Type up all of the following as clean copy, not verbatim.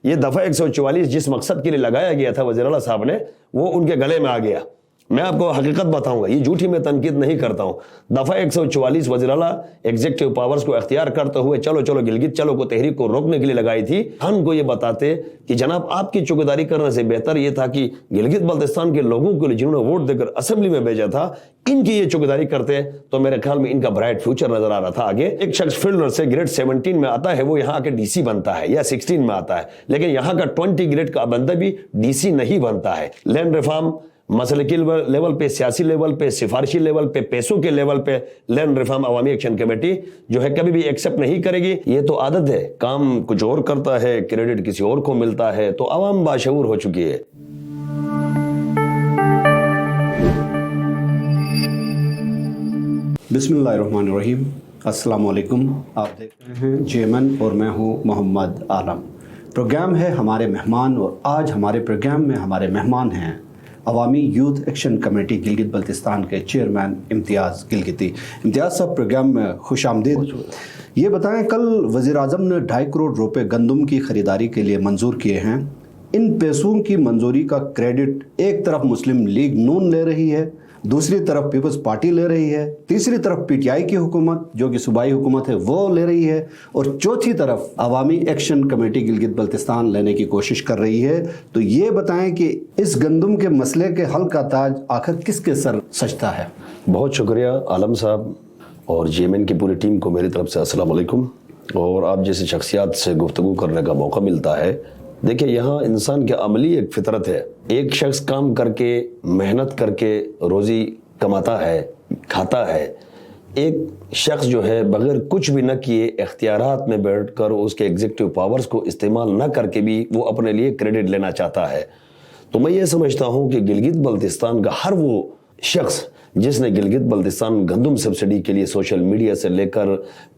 یہ دفعہ 144 جس مقصد کے لیے لگایا گیا تھا وزیر اعلیٰ صاحب نے، وہ ان کے گلے میں آ گیا۔ میں آپ کو حقیقت بتاؤں گا، یہ جھوٹی میں تنقید نہیں کرتا ہوں۔ دفعہ 144 وزیر اعلیٰ ایگزیکٹو پاورز کو اختیار کرتے ہوئے چلو چلو گلگت چلو کو تحریک کو روکنے کے لیے لگائی تھی۔ ہم کو یہ بتاتے کہ جناب آپ کی چوکیداری کرنے سے بہتر یہ تھا کہ گلگت بلتستان کے لوگوں کے لیے جنہوں نے ووٹ دے کر اسمبلی میں بھیجا تھا، ان کی یہ چوکیداری کرتے تو میرے خیال میں ان کا برائٹ فیوچر نظر آ رہا تھا آگے۔ ایک شخص فیلڈ سے گریڈ 17 میں آتا ہے، وہ یہاں کے ڈی سی بنتا ہے، یا 16 میں آتا ہے، لیکن یہاں کا 20 گریڈ کا بندہ بھی ڈی سی نہیں بنتا ہے۔ لینڈ ریفارم مسئلے کے لیول پہ، سیاسی لیول پہ، سفارشی لیول پہ، پیسوں کے لیول پہ لینڈ ریفارم عوامی ایکشن کمیٹی جو ہے کبھی بھی ایکسپٹ نہیں کرے گی۔ یہ تو عادت ہے، کام کچھ اور کرتا ہے، کریڈٹ کسی اور کو ملتا ہے، تو عوام باشعور ہو چکی ہے۔ بسم اللہ الرحمن الرحیم، السلام علیکم۔ آپ دیکھ رہے ہیں JMN اور میں ہوں محمد عالم۔ پروگرام ہے ہمارے مہمان، اور آج ہمارے پروگرام میں ہمارے مہمان ہیں عوامی youth action committee Gilgit Baltistan کے چیئرمین امتیاز گلگتی۔ امتیاز صاحب پروگرام میں خوش آمدید۔ یہ بتائیں، کل وزیر اعظم نے 2.5 کروڑ روپے گندم کی خریداری کے لیے منظور کیے ہیں۔ ان پیسوں کی منظوری کا کریڈٹ ایک طرف مسلم لیگ نون لے رہی ہے، دوسری طرف پیپلز پارٹی لے رہی ہے، تیسری طرف PTI کی حکومت جو کہ صوبائی حکومت ہے وہ لے رہی ہے، اور چوتھی طرف عوامی ایکشن کمیٹی گلگت بلتستان لینے کی کوشش کر رہی ہے۔ تو یہ بتائیں کہ اس گندم کے مسئلے کے حل کا تاج آخر کس کے سر سجتا ہے؟ بہت شکریہ عالم صاحب اور JMN کی پوری ٹیم کو میری طرف سے السلام علیکم۔ اور آپ جیسے شخصیات سے گفتگو کرنے کا موقع ملتا ہے، دیکھیں یہاں انسان کی عملی ایک فطرت ہے، ایک شخص کام کر کے محنت کر کے روزی کماتا ہے، کھاتا ہے۔ ایک شخص جو ہے بغیر کچھ بھی نہ کیے اختیارات میں بیٹھ کر اس کے ایگزیکٹو پاورز کو استعمال نہ کر کے بھی وہ اپنے لیے کریڈٹ لینا چاہتا ہے۔ تو میں یہ سمجھتا ہوں کہ گلگت بلتستان کا ہر وہ شخص جس نے گلگت بلتستان گندم سبسڈی کے لیے سوشل میڈیا سے لے کر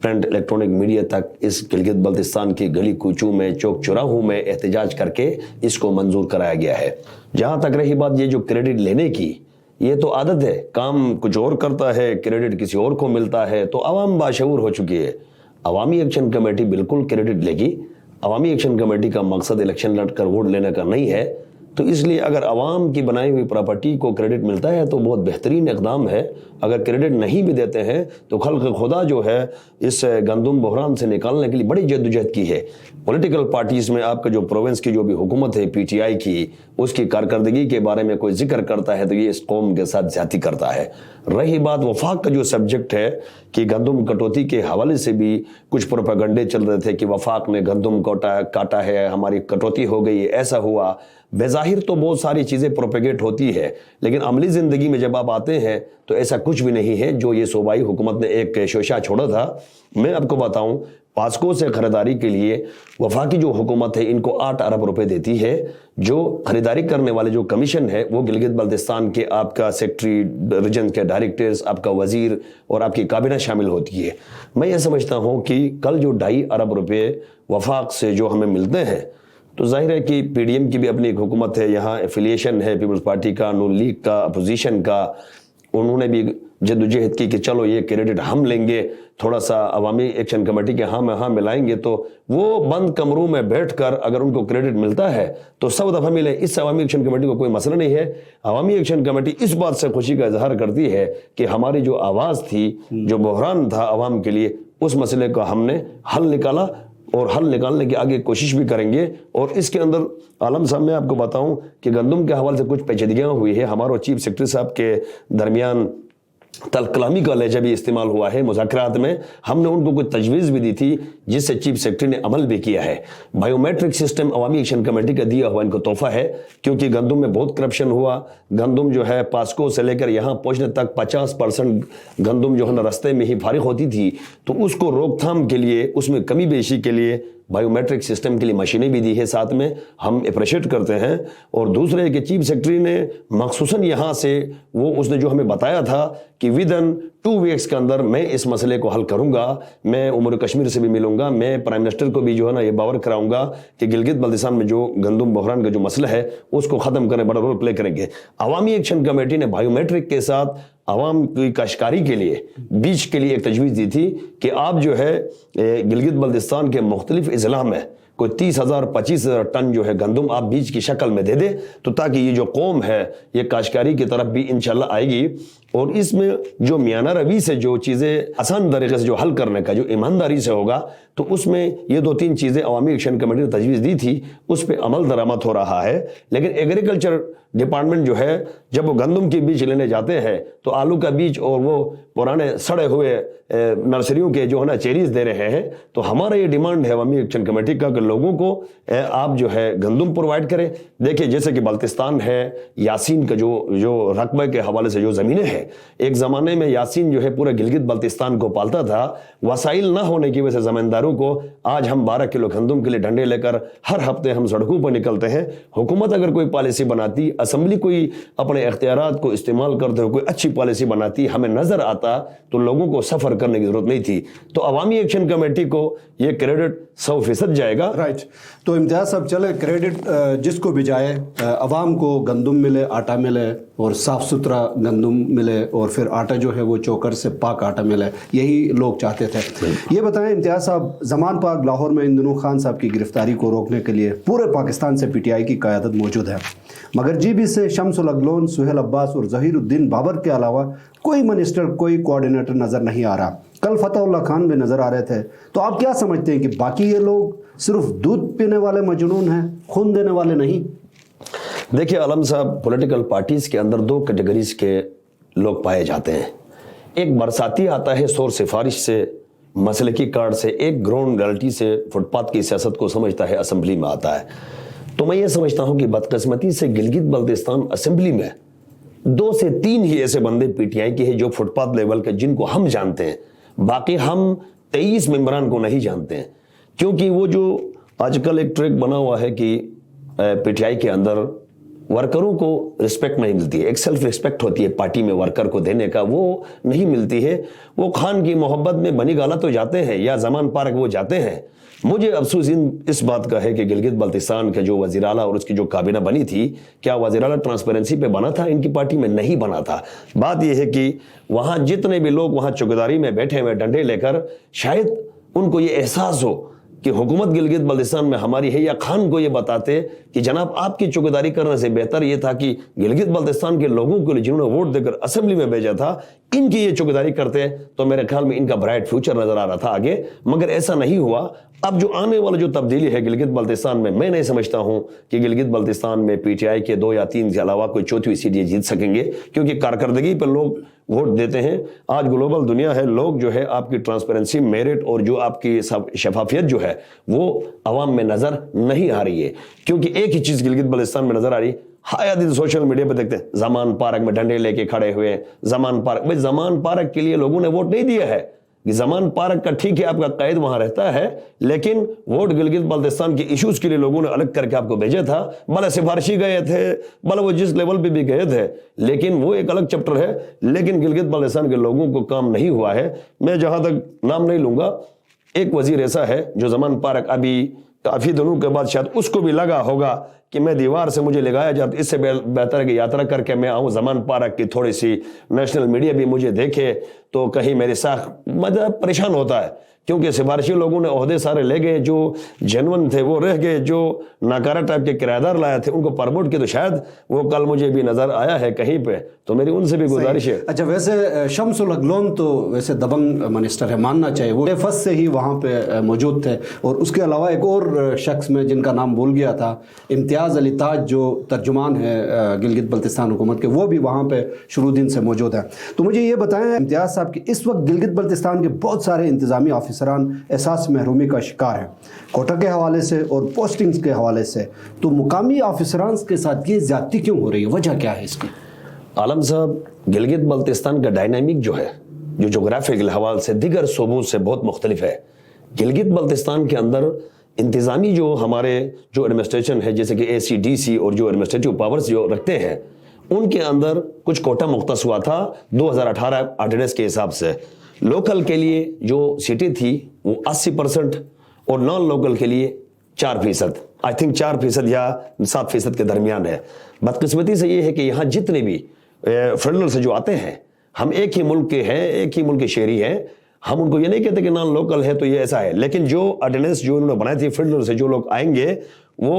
پرنٹ الیکٹرونک میڈیا تک اس گلگت بلتستان کی گلی کوچوں میں، چوک چوراہوں میں احتجاج کر کے اس کو منظور کرایا گیا ہے۔ جہاں تک رہی بات یہ جو کریڈٹ لینے کی، یہ تو عادت ہے، کام کچھ اور کرتا ہے، کریڈٹ کسی اور کو ملتا ہے، تو عوام باشعور ہو چکی ہے۔ عوامی ایکشن کمیٹی بالکل کریڈٹ لے گی۔ عوامی ایکشن کمیٹی کا مقصد الیکشن لڑ کر ووٹ لینے کا نہیں ہے، تو اس لیے اگر عوام کی بنائی ہوئی پراپرٹی کو کریڈٹ ملتا ہے تو بہت بہترین اقدام ہے۔ اگر کریڈٹ نہیں بھی دیتے ہیں تو خلق خدا جو ہے اس گندم بحران سے نکالنے کے لیے بڑی جدوجہد کی ہے۔ پولیٹیکل پارٹیز میں آپ کا جو پروونس کی جو بھی حکومت ہے PTI کی، اس کی کارکردگی کے بارے میں کوئی ذکر کرتا ہے تو یہ اس قوم کے ساتھ زیادتی کرتا ہے۔ رہی بات وفاق کا جو سبجیکٹ ہے کہ گندم کٹوتی کے حوالے سے بھی کچھ پروپیگنڈے چل رہے تھے کہ وفاق نے گندم کاٹا ہے، ہماری کٹوتی ہو گئی، ایسا ہوا۔ بظاہر تو بہت ساری چیزیں پروپیگیٹ ہوتی ہے، لیکن عملی زندگی میں جب آپ آتے ہیں تو ایسا کچھ بھی نہیں ہے جو یہ صوبائی حکومت نے ایک شوشہ چھوڑا تھا۔ میں آپ کو بتاؤں، پاسکو سے خریداری کے لیے وفاقی جو حکومت ہے ان کو 8 ارب روپے دیتی ہے۔ جو خریداری کرنے والے جو کمیشن ہے وہ گلگت بلتستان کے آپ کا سیکٹری، ریجن کے ڈائریکٹرز، آپ کا وزیر اور آپ کی کابینہ شامل ہوتی ہے۔ میں یہ سمجھتا ہوں کہ کل جو 2.5 ارب روپے وفاق سے جو ہمیں ملتے ہیں، تو ظاہر ہے کہ PDM کی بھی اپنی ایک حکومت ہے، یہاں ایفیلیشن ہے پیپلز پارٹی کا، نون لیگ کا، اپوزیشن کا، انہوں نے بھی جدوجہد کی کہ چلو یہ کریڈٹ ہم لیں گے، تھوڑا سا عوامی ایکشن کمیٹی کے ہاں میں ہاں ملائیں گے، تو وہ بند کمروں میں بیٹھ کر اگر ان کو کریڈٹ ملتا ہے تو 100 دفعہ ملے، اس سے عوامی ایکشن کمیٹی کو کوئی مسئلہ نہیں ہے۔ عوامی ایکشن کمیٹی اس بات سے خوشی کا اظہار کرتی ہے کہ ہماری جو آواز تھی، جو بحران تھا عوام کے لیے، اس مسئلے کا ہم نے حل نکالا اور حل نکالنے کی آگے کوشش بھی کریں گے۔ اور اس کے اندر عالم صاحب میں آپ کو بتاؤں کہ گندم کے حوالے سے کچھ پیچیدگیاں ہوئی ہے۔ ہمارے چیف سیکرٹری صاحب کے درمیان تلخ کلامی کا لہجہ بھی استعمال ہوا ہے مذاکرات میں۔ ہم نے ان کو کوئی تجویز بھی دی تھی جس سے چیف سیکرٹری نے عمل بھی کیا ہے۔ بائیو میٹرک سسٹم عوامی ایکشن کمیٹی کا دیا ہوا ان کو تحفہ ہے، کیونکہ گندم میں بہت کرپشن ہوا۔ گندم جو ہے پاسکو سے لے کر یہاں پہنچنے تک 50% گندم جو ہے نا رستے میں ہی فارغ ہوتی تھی، تو اس کو روک تھام کے لیے، اس میں کمی بیشی کے لیے بائیو میٹرک سسٹم کے لیے مشینیں بھی دی ہے، ساتھ میں ہم اپریشیٹ کرتے ہیں۔ اور دوسرے کہ چیف سیکرٹری نے مخصوصاً یہاں سے اس نے جو ہمیں بتایا تھا کہ ودن 2 ویکس کے اندر میں اس مسئلے کو حل کروں گا، میں امور کشمیر سے بھی ملوں گا، میں پرائم منسٹر کو بھی جو ہے نا یہ باور کراؤں گا کہ گلگت بلتستان میں جو گندم بحران کا جو مسئلہ ہے اس کو ختم کرنے بڑا رول پلے کریں گے۔ عوامی ایکشن کمیٹی نے بائیو میٹرک کے ساتھ عوام کی کاشتکاری کے لیے بیج کے لیے ایک تجویز دی تھی کہ آپ جو ہے گلگت بلتستان کے مختلف اضلاع میں کوئی 30,000 25,000 ٹن جو ہے گندم آپ بیج کی شکل میں دے دے تو تاکہ یہ جو قوم ہے یہ کاشتکاری کی طرف بھی انشاءاللہ آئے گی. اور اس میں جو میانہ روی سے جو چیزیں آسان طریقے سے جو حل کرنے کا جو ایمانداری سے ہوگا تو اس میں یہ 2-3 چیزیں عوامی ایکشن کمیٹی نے تجویز دی تھی, اس پہ عمل درآمد ہو رہا ہے. لیکن ایگریکلچر ڈپارٹمنٹ جو ہے جب وہ گندم کے بیج لینے جاتے ہیں تو آلو کا بیج اور وہ پرانے سڑے ہوئے نرسریوں کے جو ہے نا چیریز دے رہے ہیں. تو ہمارا یہ ڈیمانڈ ہے عوامی ایکشن کمیٹی کا کہ لوگوں کو آپ جو ہے گندم پرووائڈ کریں. دیکھیں جیسے کہ بلتستان ہے, یاسین کا جو رقبے کے حوالے سے جو زمینیں ہیں, ایک زمانے میں یاسین جو ہے پورے گلگت بلتستان کو پالتا تھا. وسائل نہ ہونے کی وجہ سے زمینداروں کو آج ہم 12 کلو گندم کے لیے ڈنڈے لے کر ہر ہفتے ہم سڑکوں پر نکلتے ہیں. حکومت اگر کوئی پالیسی بناتی, اسمبلی کوئی اپنے اختیارات کو استعمال کرتے ہوئے کوئی اچھی پالیسی بناتی, ہمیں نظر آتا تو لوگوں کو سفر کرنے کی ضرورت نہیں تھی. تو عوامی ایکشن کمیٹی کو یہ کریڈٹ 100% جائے گا. رائٹ. تو امتیاز صاحب چلے کریڈٹ جس کو بھی جائے, عوام کو گندم ملے, آٹا ملے اور صاف ستھرا گندم ملے اور پھر آٹا جو ہے وہ چوکر سے پاک آٹا ملے, یہی لوگ چاہتے تھے. یہ بتائیں امتیاز صاحب, زمان پاک لاہور میں ان دنوں خان صاحب کی گرفتاری کو روکنے کے لیے پورے پاکستان سے پی ٹی آئی کی قیادت موجود ہے, مگر جی بی سے شمس الاگلون, سہیل عباس اور ظہیر الدین بابر کے علاوہ کوئی منسٹر, کوئی کوآرڈینیٹر نظر نہیں آ رہا. کل فتح اللہ خان بھی نظر آ رہے تھے. تو آپ کیا سمجھتے ہیں کہ باقی یہ لوگ صرف دودھ پینے والے مجنون ہیں, خون دینے والے نہیں؟ دیکھیں عالم صاحب, پولیٹیکل پارٹیز کے اندر 2 کیٹیگریز کے لوگ پائے جاتے ہیں. ایک برساتی آتا ہے سور سفارش سے, مسلکی کارڈ سے, ایک گراؤنڈ ریالٹی سے فٹ پاتھ کی سیاست کو سمجھتا ہے, اسمبلی میں آتا ہے. تو میں یہ سمجھتا ہوں کہ بدقسمتی سے گلگت بلتستان اسمبلی میں 2 سے 3 ہی ایسے بندے پی ٹی آئی کے ہیں جو فٹ پاتھ لیول کے, جن کو ہم جانتے ہیں. باقی ہم 23 ممبران کو نہیں جانتے ہیں, کیونکہ وہ جو آج کل ایک ٹریک بنا ہوا ہے کہ پی ٹی آئی کے اندر ورکروں کو رسپیکٹ نہیں ملتی ہے. ایک سیلف رسپیکٹ ہوتی ہے پارٹی میں ورکر کو دینے کا, وہ نہیں ملتی ہے. وہ خان کی محبت میں بنی گالا تو جاتے ہیں یا زمان پارک وہ جاتے ہیں. مجھے افسوس اس بات کا ہے کہ گلگت بلتستان کا جو وزیر اعلیٰ اور اس کی جو کابینہ بنی تھی, کیا وزیر اعلیٰ ٹرانسپیرنسی پہ بنا تھا؟ ان کی پارٹی میں نہیں بنا تھا. بات یہ ہے کہ وہاں جتنے بھی لوگ وہاں چوکیداری میں بیٹھے ہوئے ڈنڈے لے کر, شاید ان کو یہ احساس ہو کہ حکومت گلگت بلتستان میں ہماری ہے, یا خان کو یہ بتاتے کہ جناب آپ کی چوکیداری کرنے سے بہتر یہ تھا کہ گلگت بلتستان کے لوگوں کے لیے جنہوں نے ووٹ دے کر اسمبلی میں بھیجا تھا, ان کی یہ چوکیداری کرتے تو میرے خیال میں ان کا برائٹ فیوچر نظر آ رہا تھا آگے. مگر ایسا نہیں ہوا. اب جو آنے والا جو تبدیلی ہے گلگت بلتستان میں نہیں سمجھتا ہوں کہ گلگت بلتستان میں پی ٹی آئی کے 2 یا 3 کے علاوہ کوئی 4تھی سیٹ یہ جیت سکیں گے, کیونکہ کارکردگی پر لوگ ووٹ دیتے ہیں. آج گلوبل دنیا ہے, لوگ جو ہے آپ کی ٹرانسپیرنسی, میرٹ اور جو آپ کی شفافیت جو ہے وہ عوام میں نظر نہیں آ رہی ہے. کیونکہ ایک ہی چیز گلگت بلتستان میں نظر آ رہی, ہایا دن سوشل میڈیا پہ دیکھتے ہیں زمان پارک میں ڈنڈے لے کے کھڑے ہوئے. زمان پارک, بھائی زمان پارک کے لیے لوگوں نے ووٹ نہیں دیا ہے. زمان پارک کا ٹھیک ہے آپ کا قائد وہاں رہتا ہے, لیکن ووٹ گلگت بلتستان کے ایشوز کے لیے لوگوں نے الگ کر کے آپ کو بھیجا تھا. بھلے سفارشی گئے تھے, بھلے وہ جس لیول پہ بھی گئے تھے, لیکن وہ ایک الگ چیپٹر ہے. لیکن گلگت بلتستان کے لوگوں کو کام نہیں ہوا ہے. میں جہاں تک نام نہیں لوں گا, ایک وزیر ایسا ہے جو زمان پارک ابھی کافی دنوں کے بعد شاید اس کو بھی لگا ہوگا کہ میں دیوار سے مجھے لگایا جاتا, اس سے بہتر ہے کہ یاترا کر کے میں آؤں زمان پارک کی, تھوڑی سی نیشنل میڈیا بھی مجھے دیکھے تو کہیں میری ساکھ مطلب پریشان ہوتا ہے. کیونکہ سفارشی لوگوں نے عہدے سارے لے گئے, جو جنون تھے وہ رہ گئے, جو ناکارہ ٹائپ کے کرایہ دار لائے تھے ان کو پرموٹ کیا. تو شاید وہ کل مجھے بھی نظر آیا ہے کہیں پہ, تو میری ان سے بھی گزارش ہے. اچھا, ویسے شمس الاگلون تو ویسے دبنگ منسٹر ہے, ماننا چاہیے, وہ فرسٹ سے ہی وہاں پہ موجود تھے. اور اس کے علاوہ ایک اور شخص میں جن کا نام بھول گیا تھا, امتیاز علی تاج, جو ترجمان ہے گلگت بلتستان حکومت کے, وہ بھی وہاں پہ شروع دن سے موجود ہیں. تو مجھے یہ بتائیں امتیاز صاحب کہ اس وقت گلگت بلتستان کے بہت سارے انتظامی آفیسران احساس محرومی کا شکار ہیں, کوٹا کے حوالے سے اور پوسٹنگز کے حوالے سے. تو مقامی آفیسران کے ساتھ یہ زیادتی کیوں ہو رہی ہے, وجہ کیا ہے اس کی؟ عالم صاحب, گلگت بلتستان کا ڈائنامک جو ہے, جو جغرافیکل حوالے سے دیگر صوبوں سے بہت مختلف ہے. گلگت بلتستان کے اندر انتظامی جو ہمارے جو ایڈمنسٹریشن ہے, جیسے کہ ACDC اور جو ایڈمنسٹریٹو پاورز جو رکھتے ہیں, ان کے اندر کچھ کوٹا مختص ہوا تھا 2018 آرڈیننس کے حساب سے. لوکل کے لیے جو سٹی تھی وہ 80% اور نان لوکل کے لیے 4%, آئی تھنک 4% یا 7% کے درمیان ہے. بدقسمتی سے یہ ہے کہ یہاں جتنے بھی فیڈرل سے جو آتے ہیں, ہم ایک ہی ملک کے ہیں, ایک ہی ملک کے شہری ہیں, ہم ان کو یہ نہیں کہتے کہ نان لوکل ہے تو یہ ایسا ہے، لیکن جو آرڈیننس جو انہوں نے بنائی تھی فیلڈر سے جو لوگ آئیں گے وہ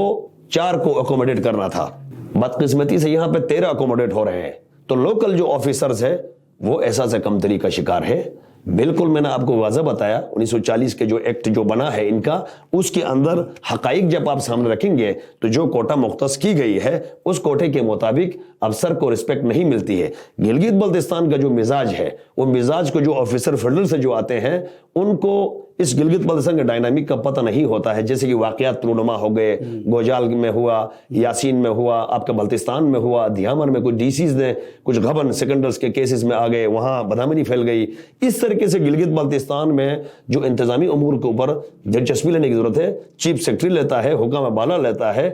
4 کو اکوموڈیٹ کرنا تھا، بدقسمتی سے یہاں پہ 13 اکوموڈیٹ ہو رہے ہیں، تو لوکل جو آفیسرز ہے وہ احساس کمتری کا شکار ہے۔ بالکل میں نے آپ کو واضح بتایا 1940 کے جو ایکٹ جو بنا ہے ان کا، اس کے اندر حقائق جب آپ سامنے رکھیں گے تو جو کوٹا مختص کی گئی ہے اس کوٹے کے مطابق افسر کو رسپیکٹ نہیں ملتی ہے۔ گلگت بلتستان کا جو مزاج ہے وہ مزاج کو جو آفیسر فیڈرل سے جو آتے ہیں ان کو اس گلگت بلتستان کے ڈائنامک کا پتہ نہیں ہوتا ہے، جیسے کہ واقعات رونما ہو گئے، گوجال میں ہوا، یاسین میں ہوا، آپ کا بلتستان میں ہوا، دھیامر میں کچھ ڈی سیز نے کچھ غبن سیکنڈرز کے کیسز میں آ گئے، وہاں بدامنی پھیل گئی۔ اس طریقے سے گلگت بلتستان میں جو انتظامی امور کے اوپر دلچسپی لینے کی ضرورت ہے، چیف سیکرٹری لیتا ہے، حکام بالا لیتا ہے۔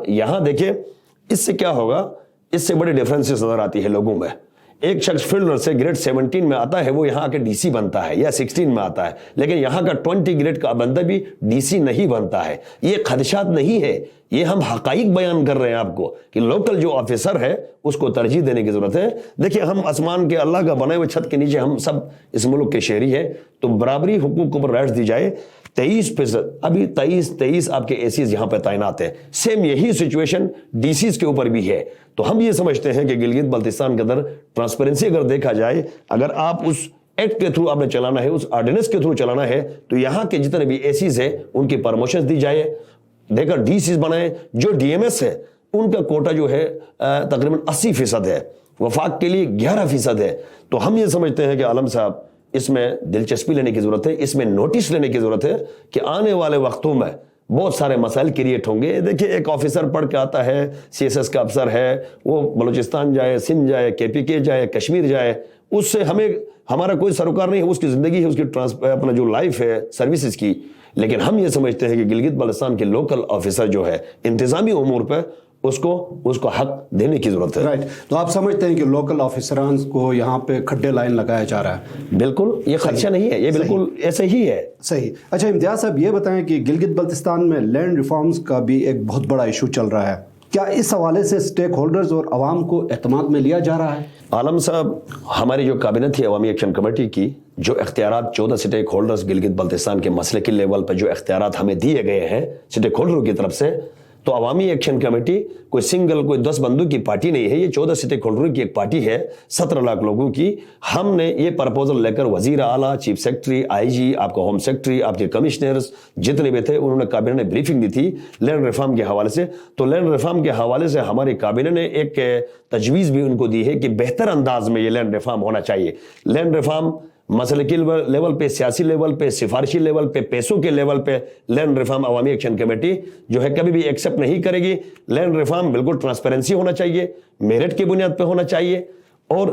یہاں دیکھیں اس سے کیا ہوگا، اس سے بڑی ڈیفرنسز نظر آتی ہے لوگوں میں۔ ایک شخص فیلڈر سے گریڈ 17 میں آتا ہے، وہ یہاں کے ڈی سی بنتا ہے، یا 16 میں آتا ہے، لیکن یہاں کا 20 گریڈ کا بندہ بھی ڈی سی نہیں بنتا ہے۔ یہ خدشات نہیں ہے، یہ ہم حقائق بیان کر رہے ہیں آپ کو کہ لوکل جو آفیسر ہے اس کو ترجیح دینے کی ضرورت ہے۔ دیکھیں ہم آسمان کے اللہ کا بنائے ہوئے چھت کے نیچے ہم سب اس ملک کے شہری ہیں، تو برابری حقوق پر رائٹس دی جائے۔ 23% ابھی 23 آپ کے ایسیز یہاں پہ تعینات ہیں، سیم یہی سچویشن ڈی سیز کے اوپر بھی ہے۔ تو ہم یہ سمجھتے ہیں کہ گلگت بلتستان کے اندر ٹرانسپیرنسی اگر دیکھا جائے، اگر آپ اس ایکٹ کے تھرو آپ نے چلانا ہے، اس آرڈیننس کے تھرو چلانا ہے، تو یہاں کے جتنے بھی ایسیز ہیں ان کی پرموشن دی جائے، دیکھا ڈی سیز بنائیں۔ جو ڈی ایم ایس ہے ان کا کوٹا جو ہے تقریباً 80% ہے، وفاق کے لیے 11% ہے۔ تو ہم یہ سمجھتے ہیں کہ عالم صاحب اس میں دلچسپی لینے کی ضرورت ہے، اس میں نوٹس لینے کی ضرورت ہے کہ آنے والے وقتوں میں بہت سارے مسائل کریٹ ہوں گے۔ دیکھیں ایک آفیسر پڑھ کے آتا ہے، سی ایس ایس کا افسر ہے، وہ بلوچستان جائے، سندھ جائے، کے پی کے جائے، کشمیر جائے، اس سے ہمارا کوئی سروکار نہیں ہے، اس کی زندگی ہے، اس کی اپنا جو لائف ہے سروسز کی۔ لیکن ہم یہ سمجھتے ہیں کہ گلگت بلتستان کے لوکل آفیسر جو ہے انتظامی امور پہ اس کو حق دینے کی ضرورت ہے۔ رائٹ، تو آپ سمجھتے ہیں کہ لوکل آفیسران کو یہاں پہ کھڈے لائن لگایا جا رہا ہے؟ بالکل، یہ خدشہ نہیں ہے، یہ بالکل ایسے ہی ہے۔ صحیح۔ اچھا امتیاز صاحب یہ بتائیں کہ گلگت بلتستان میں لینڈ ریفارمز کا بھی ایک بہت بڑا ایشو چل رہا ہے، کیا اس حوالے سے سٹیک ہولڈرز اور عوام کو اعتماد میں لیا جا رہا ہے؟ عالم صاحب ہماری جو کابینہ تھی عوامی ایکشن کمیٹی کی، جو اختیارات 14 سٹیک ہولڈرز گلگت بلتستان کے مسئلے کے لیول پر جو اختیارات ہمیں دیے گئے ہیں سٹیک ہولڈروں کی طرف سے، تو عوامی ایکشن کمیٹی کوئی 10 بندوں کی پارٹی نہیں ہے، یہ 14 سٹیک ہولڈروں کی ایک پارٹی ہے، 17 لاکھ لوگوں کی۔ ہم نے یہ پرپوزل لے کر وزیر اعلیٰ، چیف سیکرٹری، آئی جی، آپ کا ہوم سیکرٹری، آپ کے کمشنرز جتنے بھی تھے، انہوں نے کابینہ نے بریفنگ دی تھی لینڈ ریفارم کے حوالے سے۔ تو لینڈ ریفارم کے حوالے سے ہماری کابینہ نے ایک تجویز بھی ان کو دی ہے کہ بہتر انداز میں یہ لینڈ ریفارم ہونا چاہیے۔ لینڈ ریفارم مسئلے کے لیول پہ، سیاسی لیول پہ، سفارشی لیول پہ، پیسوں کے لیول پہ لینڈ ریفارم عوامی ایکشن کمیٹی جو ہے کبھی بھی ایکسیپٹ نہیں کرے گی۔ لینڈ ریفارم بالکل ٹرانسپیرنسی ہونا چاہیے، میرٹ کی بنیاد پہ ہونا چاہیے، اور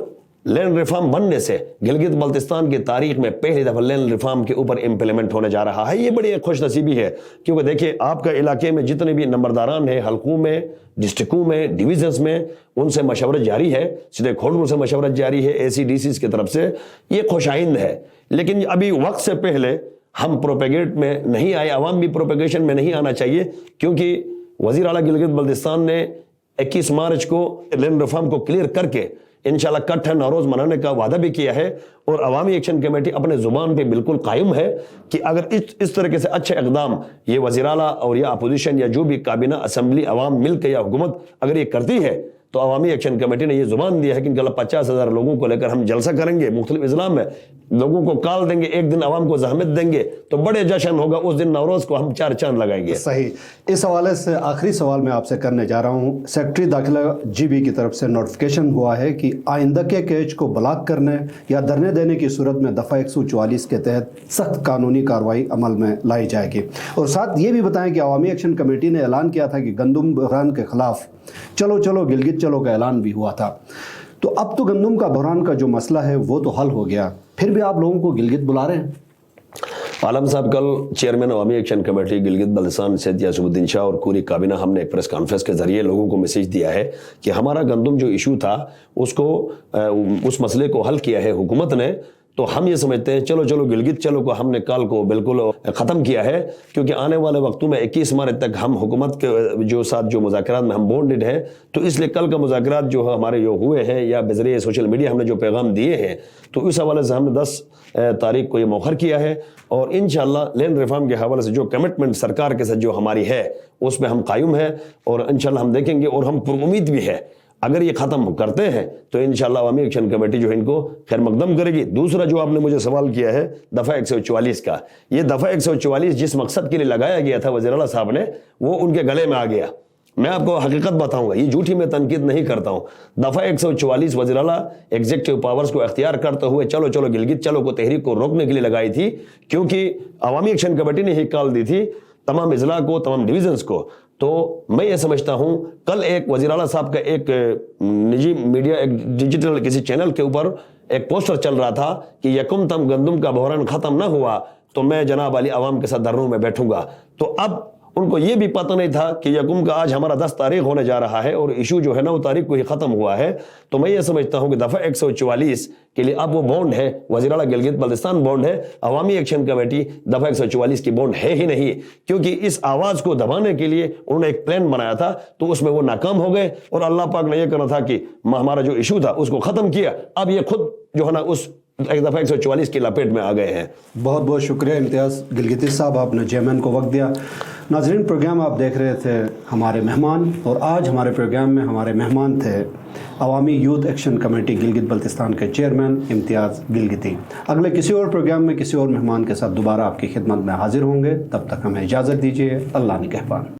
لینڈ ریفارم بننے سے گلگت بلتستان کی تاریخ میں پہلی دفعہ لینڈ ریفارم کے اوپر امپلیمنٹ ہونے جا رہا ہے۔ یہ بڑی ایک خوش نصیبی ہے، کیونکہ دیکھیں آپ کا علاقے میں جتنے بھی نمبرداران ہیں، حلقوں میں، ڈسٹرکوں میں، ڈویژنز میں، ان سے مشورت جاری ہے، سٹیک ہولڈروں سے مشورت جاری ہے، اے سی ڈی سیز کی طرف سے، یہ خوش آئند ہے۔ لیکن ابھی وقت سے پہلے ہم پروپیگیٹ میں نہیں آئے، عوام بھی پروپیگیشن میں نہیں آنا چاہیے، کیونکہ وزیر اعلیٰ گلگت بلتستان نے 21 مارچ کو لینڈ ریفارم کو کلیئر کر کے انشاءاللہ کٹ ہے نوروز منانے کا وعدہ بھی کیا ہے، اور عوامی ایکشن کمیٹی اپنے زبان پہ بالکل قائم ہے کہ اگر اس طریقے سے اچھے اقدام یہ وزیر اعلیٰ اور یا اپوزیشن یا جو بھی کابینہ اسمبلی عوام مل کے یا حکومت اگر یہ کرتی ہے، تو عوامی ایکشن کمیٹی نے یہ زبان دیا ہے کہ انشاءاللہ 50,000 لوگوں کو لے کر ہم جلسہ کریں گے مختلف اضلاع میں، لوگوں کو کال دیں گے، ایک دن عوام کو زحمت دیں گے، تو بڑے جشن ہوگا اس دن نوروز کو ہم 4 چاند لگائیں گے۔ صحیح۔ اس حوالے سے آخری سوال میں آپ سے کرنے جا رہا ہوں، سیکرٹری داخلہ جی بی کی طرف سے نوٹیفیکیشن ہوا ہے کہ آئندہ کے کیچ کو بلاک کرنے یا دھرنے دینے کی صورت میں دفعہ 144 کے تحت سخت قانونی کارروائی عمل میں لائی جائے گی۔ اور ساتھ یہ بھی بتائیں کہ عوامی ایکشن کمیٹی نے اعلان کیا تھا کہ گندم بحران کے خلاف چلو چلو گلگت چلو کا اعلان بھی ہوا تھا، تو اب تو گندم کا بحران کا جو مسئلہ ہے وہ تو حل ہو گیا، پھر بھی آپ لوگوں کو گلگت بلا رہے ہیں؟ عالم صاحب کل چیئرمین عوامی ایکشن کمیٹی گلگت بلتستان سید یاسب الدین شاہ اور پوری کابینہ ہم نے ایک پریس کانفرنس کے ذریعے لوگوں کو میسیج دیا ہے کہ ہمارا گندم جو ایشو تھا اس مسئلے کو حل کیا ہے حکومت نے، تو ہم یہ سمجھتے ہیں چلو گلگت چلو کو ہم نے کال کو بالکل ختم کیا ہے، کیونکہ آنے والے وقتوں میں 21 مارچ تک ہم حکومت کے جو ساتھ جو مذاکرات میں ہم بونڈڈ ہیں، تو اس لیے کل کا مذاکرات جو ہمارے جو ہوئے ہیں یا بذریعہ سوشل میڈیا ہم نے جو پیغام دیے ہیں، تو اس حوالے سے ہم نے 10 تاریخ کو یہ مؤخر کیا ہے، اور انشاءاللہ لینڈ ریفارم کے حوالے سے جو کمٹمنٹ سرکار کے ساتھ جو ہماری ہے اس میں ہم قائم ہیں، اور انشاءاللہ ہم دیکھیں گے، اور ہم پر امید بھی ہے اگر یہ ختم کرتے ہیں تو انشاءاللہ عوامی ایکشن کمیٹی جو ہے ان کو خیر مقدم کرے گی۔ دوسرا جو آپ نے مجھے سوال کیا ہے دفعہ 144 کا، یہ دفعہ 144 جس مقصد کے لیے لگایا گیا تھا وزیر اعلیٰ صاحب نے، وہ ان کے گلے میں آ گیا۔ میں آپ کو حقیقت بتاؤں گا، یہ جھوٹی میں تنقید نہیں کرتا ہوں۔ دفعہ 144 وزیر اعلیٰ ایگزیکٹو پاورز کو اختیار کرتے ہوئے چلو گلگت چلو کو تحریک کو روکنے کے لیے لگائی تھی، کیونکہ عوامی ایکشن کمیٹی نے ہی کال دی تھی تمام اضلاع کو، تمام ڈویژنز کو۔ تو میں یہ سمجھتا ہوں کل ایک وزیر اعلیٰ صاحب کا ایک نجی میڈیا، ایک ڈیجیٹل کسی چینل کے اوپر ایک پوسٹر چل رہا تھا کہ یکم تم گندم کا بحران ختم نہ ہوا تو میں جناب علی عوام کے ساتھ دھرنوں میں بیٹھوں گا۔ تو اب ان کو یہ بھی پتہ نہیں تھا کہ یکم کا آج ہمارا 10 تاریخ ہونے جا رہا ہے اور ایشو جو ہے نا وہ تاریخ کو ہی ختم ہوا ہے۔ تو میں یہ سمجھتا ہوں کہ دفعہ 144 کے لیے اب وہ بونڈ ہے، وزیر اعلیٰ گلگت بلتستان بونڈ ہے، عوامی ایکشن کمیٹی دفعہ 144 کی بونڈ ہے ہی نہیں، کیونکہ اس آواز کو دبانے کے لیے انہوں نے ایک پلان بنایا تھا تو اس میں وہ ناکام ہو گئے، اور اللہ پاک نے یہ کرنا تھا کہ ہمارا جو ایشو تھا اس کو ختم کیا، اب یہ خود جو ہے نا اس ایک دفعہ 144 کی لپیٹ میں آ گئے ہیں۔ بہت بہت شکریہ امتیاز گلگتی صاحب، آپ نے جیمن کو وقت دیا۔ ناظرین، پروگرام آپ دیکھ رہے تھے ہمارے مہمان، اور آج ہمارے پروگرام میں ہمارے مہمان تھے عوامی youth action committee Gilgit Baltistan کے چیئرمین امتیاز گلگتی۔ اگلے کسی اور پروگرام میں کسی اور مہمان کے ساتھ دوبارہ آپ کی خدمت میں حاضر ہوں گے، تب تک ہمیں اجازت دیجیے۔ اللہ نگہبان۔